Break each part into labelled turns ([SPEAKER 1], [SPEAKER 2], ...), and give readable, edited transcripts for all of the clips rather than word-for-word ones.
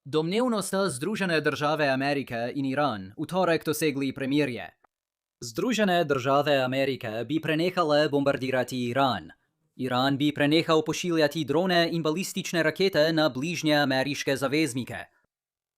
[SPEAKER 1] Domnevno sta Združene države Amerike in Iran v torek dosegli premirje. Združene države Amerike bi prenehale bombardirati Iran. Iran bi prenehal pošiljati drone in balistične rakete na bližnje ameriške zaveznike.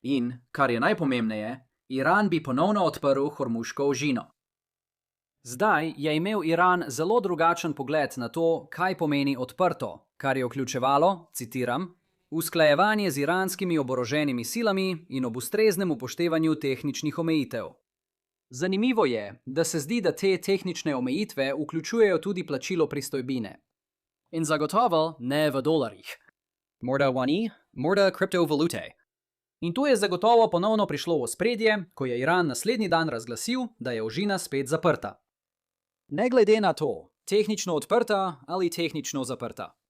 [SPEAKER 2] In, kar je najpomembneje, Iran bi ponovno odprl Hormuško ožino.
[SPEAKER 1] Zdaj je imel Iran zelo drugačen pogled na to, kaj pomeni odprto, kar je vključevalo, citiram, usklajevanje z iranskimi oboroženimi silami in ob ustreznem upoštevanju tehničnih omejitev. Zanimivo je, da se zdi, da te tehnične omejitve vključujejo tudi plačilo pristojbine. In zagotovo ne v dolarjih. Morda wani, morda kriptovalute. In to je zagotovo ponovno prišlo v ospredje, ko je Iran naslednji dan razglasil, da je ožina spet zaprta. Ne glede na to, tehnično odprta ali tehnično zaprta.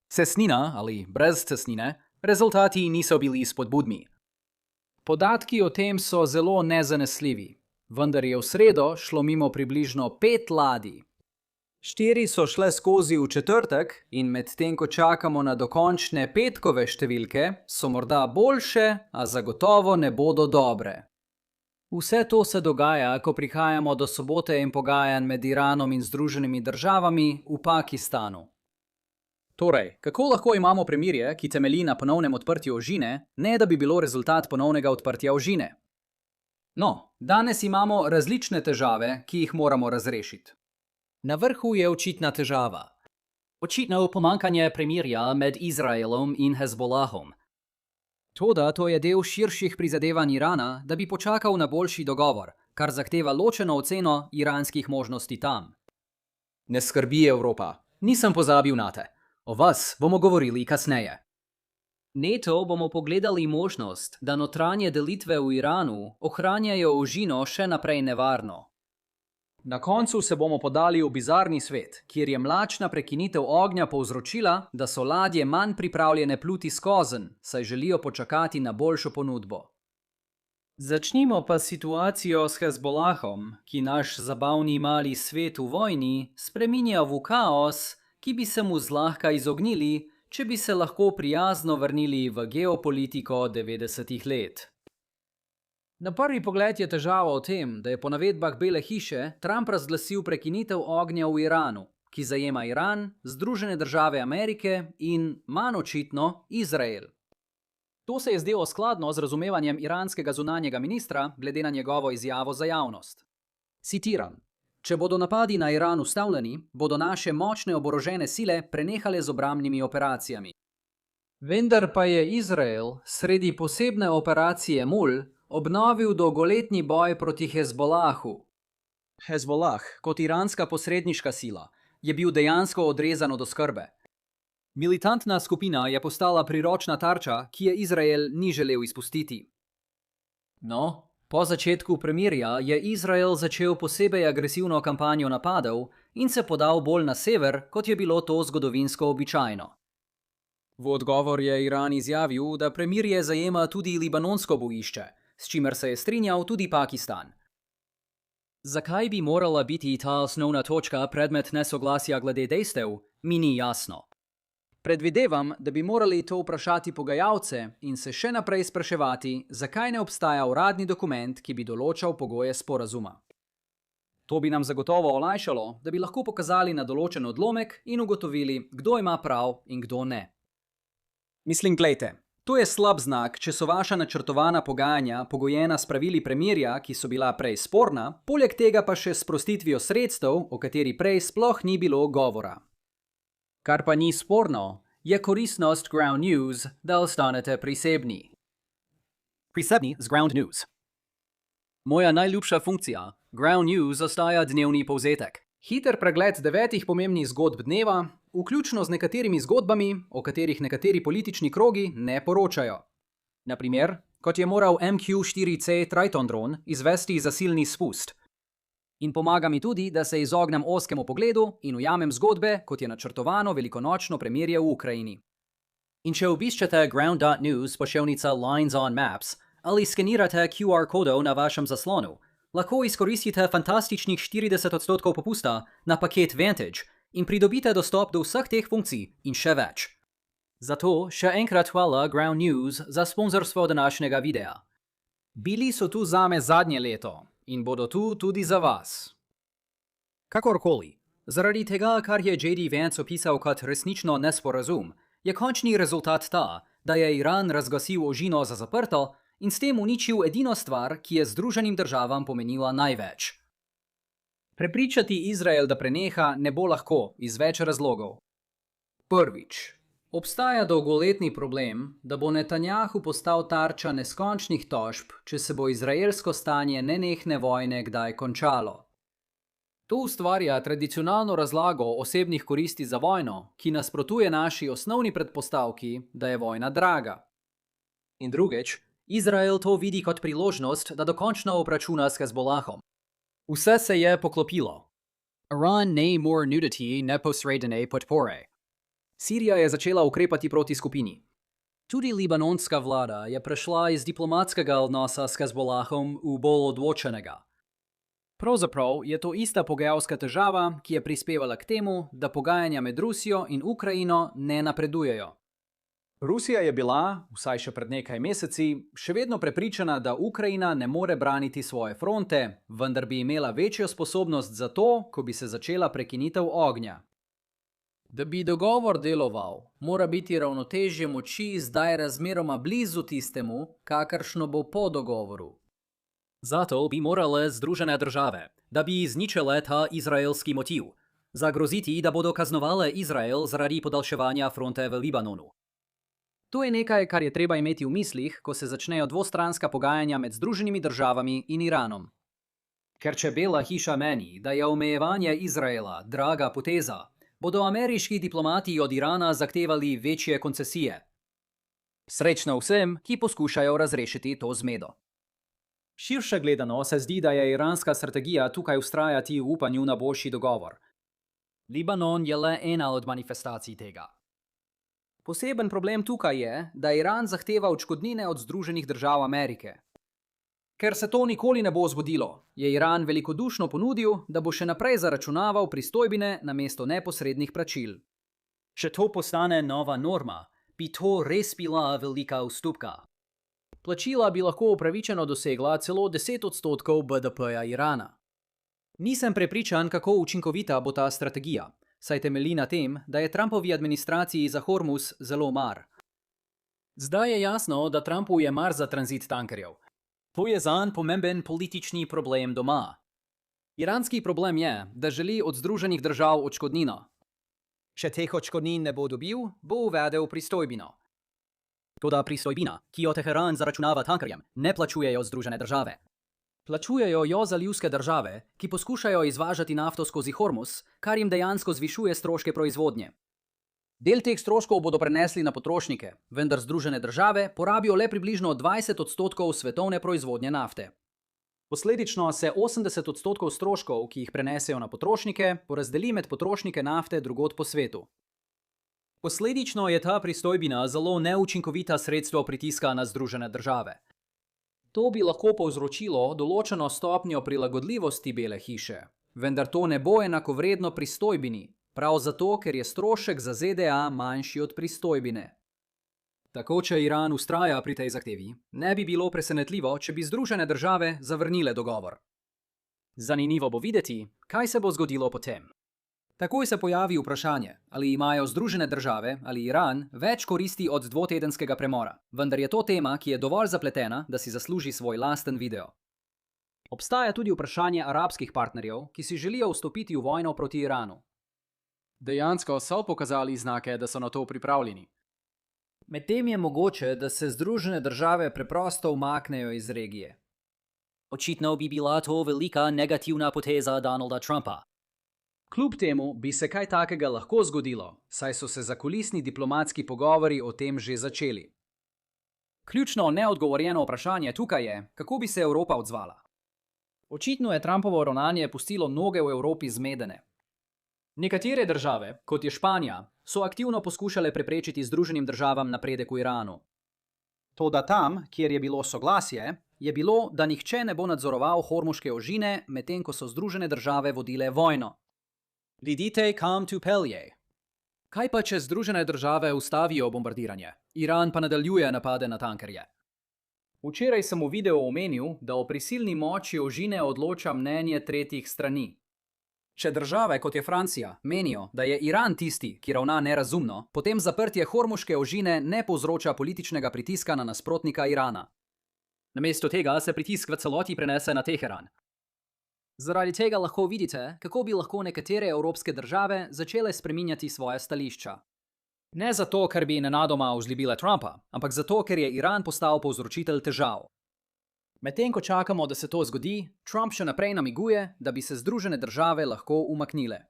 [SPEAKER 1] Cestnina ali brez cestnine, rezultati niso bili spodbudni. Podatki o tem so zelo nezanesljivi, vendar je v sredo šlo mimo približno 5 ladij. 4 so šle skozi v četrtek in medtem ko čakamo na dokončne petkove številke, so morda boljše, a zagotovo ne bodo dobre. Vse to se dogaja, ko prihajamo do sobote in pogajanj med Iranom in Združenimi državami v Pakistanu. Torej, kako lahko imamo premirje, ki temelji na ponovnem odprtju ožine, ne da bi bilo rezultat ponovnega odprtja ožine? No, danes imamo različne težave, ki jih moramo razrešiti. Na vrhu je očitna težava. Očitno pomanjkanje premirja med Izraelom in Hezbolahom. Toda to je del širših prizadevanj Irana, da bi počakal na boljši dogovor, kar zahteva ločeno oceno iranskih možnosti tam. Ne skrbi, Evropa, nisem pozabil nate. O vas bomo govorili kasneje. Neto bomo pogledali možnost, da notranje delitve v Iranu ohranjajo ožino še naprej nevarno. Na koncu se bomo podali v bizarni svet, kjer je mlačna prekinitev ognja povzročila, da so ladje manj pripravljene pluti skozenj, saj želijo počakati na boljšo ponudbo. Začnimo pa situacijo s Hezbolahom, ki naš zabavni mali svet v vojni spreminja v kaos, ki bi se mu zlahka izognili, če bi se lahko prijazno vrnili v geopolitiko 90-ih let. Na prvi pogled je težava v tem, da je po navedbah Bele hiše Trump razglasil prekinitev ognja v Iranu, ki zajema Iran, Združene države Amerike in, manj očitno, Izrael. To se je zdelo skladno z razumevanjem iranskega zunanjega ministra glede na njegovo izjavo za javnost. Citiram: Če bodo napadi na Iran ustavljeni, bodo naše močne oborožene sile prenehale z obrambnimi operacijami. Vendar pa je Izrael sredi posebne operacije Mul obnovil dolgoletni boj proti Hezbolahu. Hezbolah, kot iranska posredniška sila, je bil dejansko odrezan od oskrbe. Militantna skupina je postala priročna tarča, ki je Izrael ni želel izpustiti. No, po začetku premirja je Izrael začel posebej agresivno kampanjo napadov in se podal bolj na sever, kot je bilo to zgodovinsko običajno. V odgovor je Iran izjavil, da premirje zajema tudi libanonsko bojišče, s čimer se je strinjal tudi Pakistan. Zakaj bi morala biti ta osnovna točka predmet nesoglasja glede dejstev, mi ni jasno. Predvidevam, da bi morali to vprašati pogajalce in se še naprej spraševati, zakaj ne obstaja uradni dokument, ki bi določal pogoje sporazuma. To bi nam zagotovo olajšalo, da bi lahko pokazali na določen odlomek in ugotovili, kdo ima prav in kdo ne. Mislim, glejte, to je slab znak, če so vaša načrtovana pogajanja pogojena s pravili premirja, ki so bila prej sporna, poleg tega pa še s sprostitvijo sredstev, o kateri prej sploh ni bilo govora. Kar pa ni sporno, je koristnost Ground News, da ostanete prisebni. Prisebni z Ground News. Moja najljubša funkcija, Ground News, ostaja dnevni povzetek. Hiter pregled 9 pomembnih zgodb dneva, vključno z nekaterimi zgodbami, o katerih nekateri politični krogi ne poročajo. Na primer, kot je moral MQ-4C Triton dron izvesti zasilni spust. In pomaga mi tudi, da se izognem ozkemu pogledu in ujamem zgodbe, kot je načrtovano velikonočno premirje v Ukrajini. In če obiščete ground.news poševnica Lines on Maps ali skenirate QR kodov na vašem zaslonu, lahko izkoristite fantastičnih 40% popusta na paket Vantage in pridobite dostop do vseh teh funkcij in še več. Zato še enkrat hvala Ground News za sponzorstvo današnjega videa. Bili so tu zame zadnje leto in bodo tu tudi za vas. Kakorkoli, zaradi tega, kar je J.D. Vance opisal kot resnično nesporazum, je končni rezultat ta, da je Iran razglasil ožino za zaprto in s tem uničil edino stvar, ki je Združenim državam pomenila največ. Prepričati Izrael, da preneha, ne bo lahko iz več razlogov. Prvič. Obstaja dolgoletni problem, da bo Netanjahu postal tarča neskončnih tožb, če se bo izraelsko stanje nenehne vojne kdaj končalo. To ustvarja tradicionalno razlago osebnih koristi za vojno, ki nasprotuje naši osnovni predpostavki, da je vojna draga. In drugič, Izrael to vidi kot priložnost, da dokončno obračuna s Hezbolahom. Vse se je poklopilo. Iran ne more nudity neposredne podpore. Sirija je začela ukrepati proti skupini. Tudi libanonska vlada je prešla iz diplomatskega odnosa s Hezbolahom v bolj odločenega. Pravzaprav je to ista pogajalska težava, ki je prispevala k temu, da pogajanja med Rusijo in Ukrajino ne napredujejo. Rusija je bila, vsaj še pred nekaj meseci, še vedno prepričana, da Ukrajina ne more braniti svoje fronte, vendar bi imela večjo sposobnost za to, ko bi se začela prekinitev ognja. Da bi dogovor deloval, mora biti ravnotežje moči zdaj razmeroma blizu tistemu, kakršno bo po dogovoru. Zato bi morale Združene države, da bi izničile ta izraelski motiv, zagroziti, da bodo kaznovale Izrael zaradi podaljševanja fronte v Libanonu. To je nekaj, kar je treba imeti v mislih, ko se začnejo dvostranska pogajanja med Združenimi državami in Iranom. Ker če Bela hiša meni, da je omejevanje Izraela draga poteza, bodo ameriški diplomati od Irana zahtevali večje koncesije. Srečno vsem, ki poskušajo razrešiti to zmedo. Širše gledano se zdi, da je iranska strategija tukaj vztrajati v upanju na boljši dogovor. Libanon je le ena od manifestacij tega. Poseben problem tukaj je, da Iran zahteva odškodnine od Združenih držav Amerike. Ker se to nikoli ne bo zgodilo, je Iran velikodušno ponudil, da bo še naprej zaračunaval pristojbine namesto neposrednih plačil. Če to postane nova norma, bi to res bila velika ustupka. Plačila bi lahko upravičeno dosegla celo 10% BDP-ja Irana. Nisem prepričan, kako učinkovita bo ta strategija, saj temelji na tem, da je Trumpovi administraciji za Hormuz zelo mar. Zdaj je jasno, da Trumpu je mar za tranzit tankerjev. To je zanj pomemben politični problem doma. Iranski problem je, da želi od Združenih držav odškodnino. Če teh odškodnin ne bo dobil, bo uvedel pristojbino. Toda pristojbina, ki jo Teheran zaračunava tankerjem, ne plačujejo Združene države. Plačujejo jo zalivske države, ki poskušajo izvažati nafto skozi Hormuz, kar jim dejansko zvišuje stroške proizvodnje. Del teh stroškov bodo prenesli na potrošnike, vendar Združene države porabijo le približno 20% svetovne proizvodnje nafte. Posledično se 80% stroškov, ki jih prenesejo na potrošnike, porazdeli med potrošnike nafte drugod po svetu. Posledično je ta pristojbina zelo neučinkovita sredstvo pritiska na Združene države. To bi lahko povzročilo določeno stopnjo prilagodljivosti Bele hiše, vendar to ne bo enakovredno pristojbini, prav zato, ker je strošek za ZDA manjši od pristojbine. Tako, če Iran vztraja pri tej zahtevi, ne bi bilo presenetljivo, če bi Združene države zavrnile dogovor. Zanimivo bo videti, kaj se bo zgodilo potem. Takoj se pojavi vprašanje, ali imajo Združene države ali Iran več koristi od dvotedenskega premora, vendar je to tema, ki je dovolj zapletena, da si zasluži svoj lasten video. Obstaja tudi vprašanje arabskih partnerjev, ki si želijo vstopiti v vojno proti Iranu. Dejansko so pokazali znake, da so na to pripravljeni. Medtem je mogoče, da se Združene države preprosto umaknejo iz regije. Očitno bi bila to velika negativna poteza Donalda Trumpa. Kljub temu bi se kaj takega lahko zgodilo, saj so se zakulisni diplomatski pogovori o tem že začeli. Ključno neodgovorjeno vprašanje tukaj je, kako bi se Evropa odzvala. Očitno je Trumpovo ravnanje pustilo mnoge v Evropi zmedene. Nekatere države, kot je Španija, so aktivno poskušale preprečiti Združenim državam napredek v Iranu. Toda tam, kjer je bilo soglasje, je bilo, da nihče ne bo nadzoroval hormuške ožine, medtem ko so Združene države vodile vojno. Lidite kam tu pelje. Kaj pa, če Združene države ustavijo bombardiranje? Iran pa nadaljuje napade na tankerje. Včeraj sem v videu omenil, da o prisilni moči ožine odloča mnenje tretjih strani. Če države, kot je Francija, menijo, da je Iran tisti, ki ravna nerazumno, potem zaprtje Hormuške ožine ne povzroča političnega pritiska na nasprotnika Irana. Namesto tega se pritisk v celoti prenese na Teheran. Zaradi tega lahko vidite, kako bi lahko nekatere evropske države začele spreminjati svoje stališča. Ne zato, ker bi nenadoma vzljubile Trumpa, ampak zato, ker je Iran postal povzročitelj težav. Medtem ko čakamo, da se to zgodi, Trump še naprej namiguje, da bi se Združene države lahko umaknile.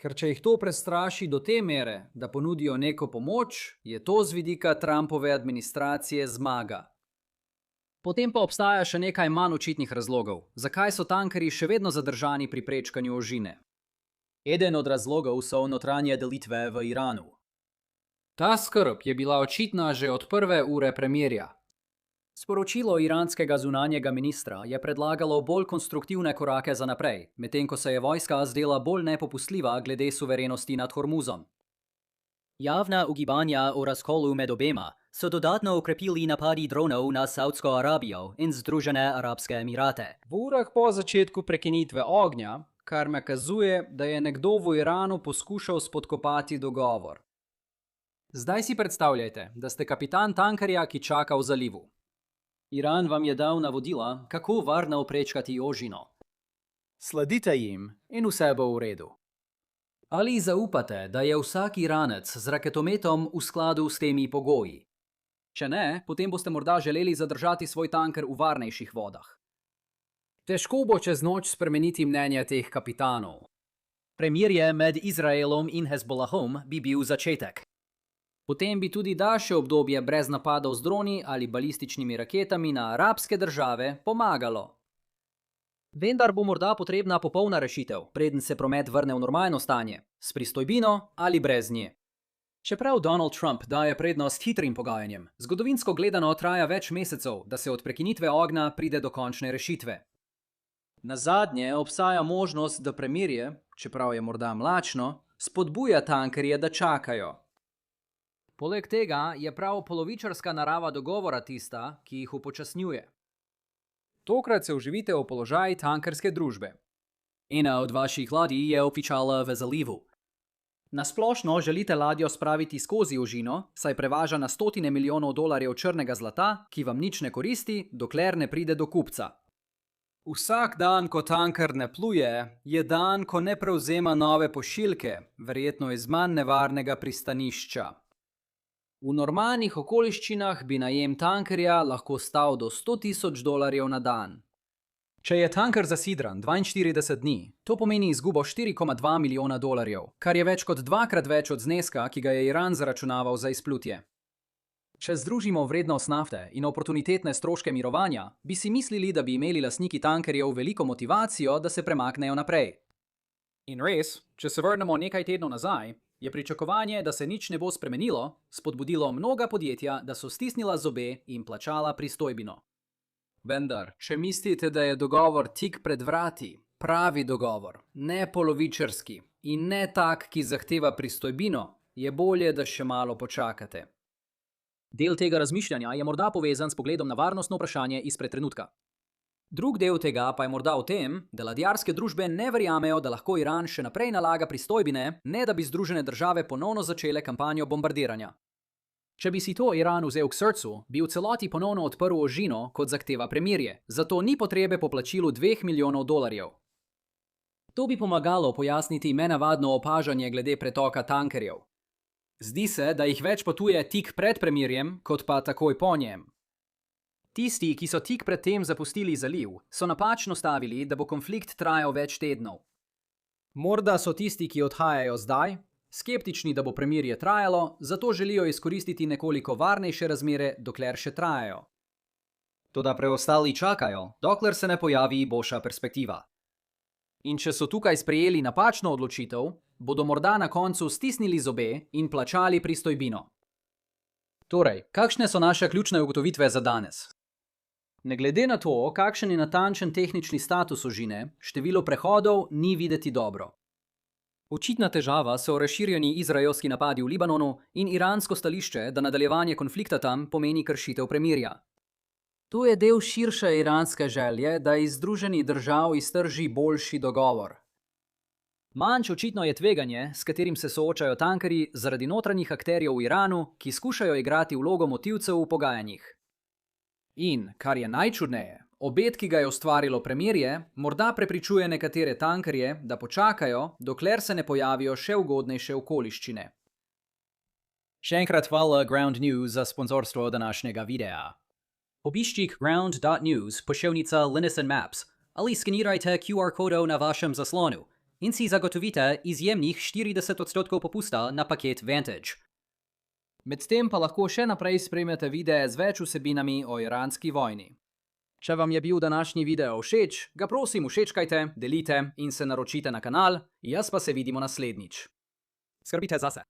[SPEAKER 1] Ker če jih to prestraši do te mere, da ponudijo neko pomoč, je to z vidika Trumpove administracije zmaga. Potem pa obstaja še nekaj manj očitnih razlogov, zakaj so tankerji še vedno zadržani pri prečkanju ožine. Eden od razlogov so notranje delitve v Iranu. Ta skrb je bila očitna že od prve ure premirja. Sporočilo iranskega zunanjega ministra je predlagalo bolj konstruktivne korake za naprej, medtem ko se je vojska zdela bolj nepopustljiva glede suverenosti nad Hormuzom.
[SPEAKER 3] Javna ugibanja o razkolu med obema so dodatno okrepili napadi dronov na Saudsko Arabijo in Združene arabske emirate.
[SPEAKER 1] V urah po začetku prekinitve ognja, kar nakazuje, da je nekdo v Iranu poskušal spodkopati dogovor. Zdaj si predstavljajte, da ste kapitan tankerja, ki čaka v zalivu. Iran vam je dal navodila, kako varno prečkati ožino. Sledite jim in vse bo v redu. Ali zaupate, da je vsak Iranec z raketometom v skladu s temi pogoji? Če ne, potem boste morda želeli zadržati svoj tanker v varnejših vodah. Težko bo čez noč spremeniti mnenje teh kapitanov.
[SPEAKER 3] Premirje med Izraelom in Hezbollahom bi bil začetek.
[SPEAKER 1] Potem bi tudi daljše obdobje brez napadov z droni ali balističnimi raketami na arabske države pomagalo.
[SPEAKER 3] Vendar bo morda potrebna popolna rešitev, preden se promet vrne v normalno stanje, s pristojbino ali brez nje.
[SPEAKER 1] Čeprav Donald Trump daje prednost hitrim pogajanjem, zgodovinsko gledano traja več mesecev, da se od prekinitve ognja pride do končne rešitve. Nazadnje obstaja možnost, da premirje, čeprav je morda mlačno, spodbuja tankerje, da čakajo. Poleg tega je prav polovičarska narava dogovora tista, ki jih upočasnjuje. Tokrat se vživite v položaj tankerske družbe. Ena od vaših ladij je obtičala v zalivu. Nasplošno želite ladjo spraviti skozi ožino, saj prevaža na stotine milijonov dolarjev črnega zlata, ki vam nič ne koristi, dokler ne pride do kupca. Vsak dan, ko tanker ne pluje, je dan, ko ne prevzema nove pošiljke, verjetno iz manj nevarnega pristanišča. V normalnih okoliščinah bi najem tankerja lahko stal do $100,000 na dan. Če je tanker zasidran 42 dni, to pomeni izgubo $4,2 milijona, kar je več kot dvakrat več od zneska, ki ga je Iran zaračunaval za izplutje. Če združimo vrednost nafte in oportunitetne stroške mirovanja, bi si mislili, da bi imeli lastniki tankerjev veliko motivacijo, da se premaknejo naprej. In res, če se vrnemo nekaj tednov nazaj, je pričakovanje, da se nič ne bo spremenilo, spodbudilo mnoga podjetja, da so stisnila zobe in plačala pristojbino. Vendar, če mislite, da je dogovor tik pred vrati, pravi dogovor, ne polovičarski in ne tak, ki zahteva pristojbino, je bolje, da še malo počakate.
[SPEAKER 3] Del tega razmišljanja je morda povezan s pogledom na varnostno vprašanje izpred trenutka.
[SPEAKER 1] Drug del tega pa je morda v tem, da ladjarske družbe ne verjamejo, da lahko Iran še naprej nalaga pristojbine, ne da bi Združene države ponovno začele kampanjo bombardiranja. Če bi si to Iran vzel k srcu, bi v celoti ponovno odprl ožino, kot zahteva premirje, zato ni potrebe po plačilu $2 milijonov. To bi pomagalo pojasniti nenavadno opažanje glede pretoka tankerjev. Zdi se, da jih več potuje tik pred premirjem, kot pa takoj po njem. Tisti, ki so tik pred tem zapustili zaliv, so napačno stavili, da bo konflikt trajal več tednov. Morda so tisti, ki odhajajo zdaj, skeptični, da bo premirje trajalo, zato želijo izkoristiti nekoliko varnejše razmere, dokler še trajajo. Toda preostali čakajo, dokler se ne pojavi boljša perspektiva. In če so tukaj sprejeli napačno odločitev, bodo morda na koncu stisnili zobe in plačali pristojbino. Torej, kakšne so naše ključne ugotovitve za danes? Ne glede na to, kakšen je natančen tehnični status ožine, število prehodov ni videti dobro. Očitna težava so razširjeni izraelski napadi v Libanonu in iransko stališče, da nadaljevanje konflikta tam pomeni kršitev premirja. To je del širše iranske želje, da iz Združenih držav iztrži boljši dogovor. Manj očitno je tveganje, s katerim se soočajo tankerji zaradi notranjih akterjev v Iranu, ki skušajo igrati vlogo motilcev v pogajanjih. In, kar je najčudneje, obet, ki ga je ustvarilo premirje, morda prepričuje nekatere tankerje, da počakajo, dokler se ne pojavijo še ugodnejše okoliščine.
[SPEAKER 3] Še enkrat hvala Ground News za sponzorstvo današnjega videa. Obiščite ground.news pošiljnica Linux and Maps ali skenirajte QR kodo na vašem zaslonu in si zagotovite izjemnih 40% popusta na paket Vantage.
[SPEAKER 1] Medtem pa lahko še naprej spremljate videe z več vsebinami o iranski vojni. Če vam je bil današnji video všeč, ga prosim všečkajte, delite in se naročite na kanal, jaz pa se vidimo naslednjič.
[SPEAKER 3] Skrbite zase.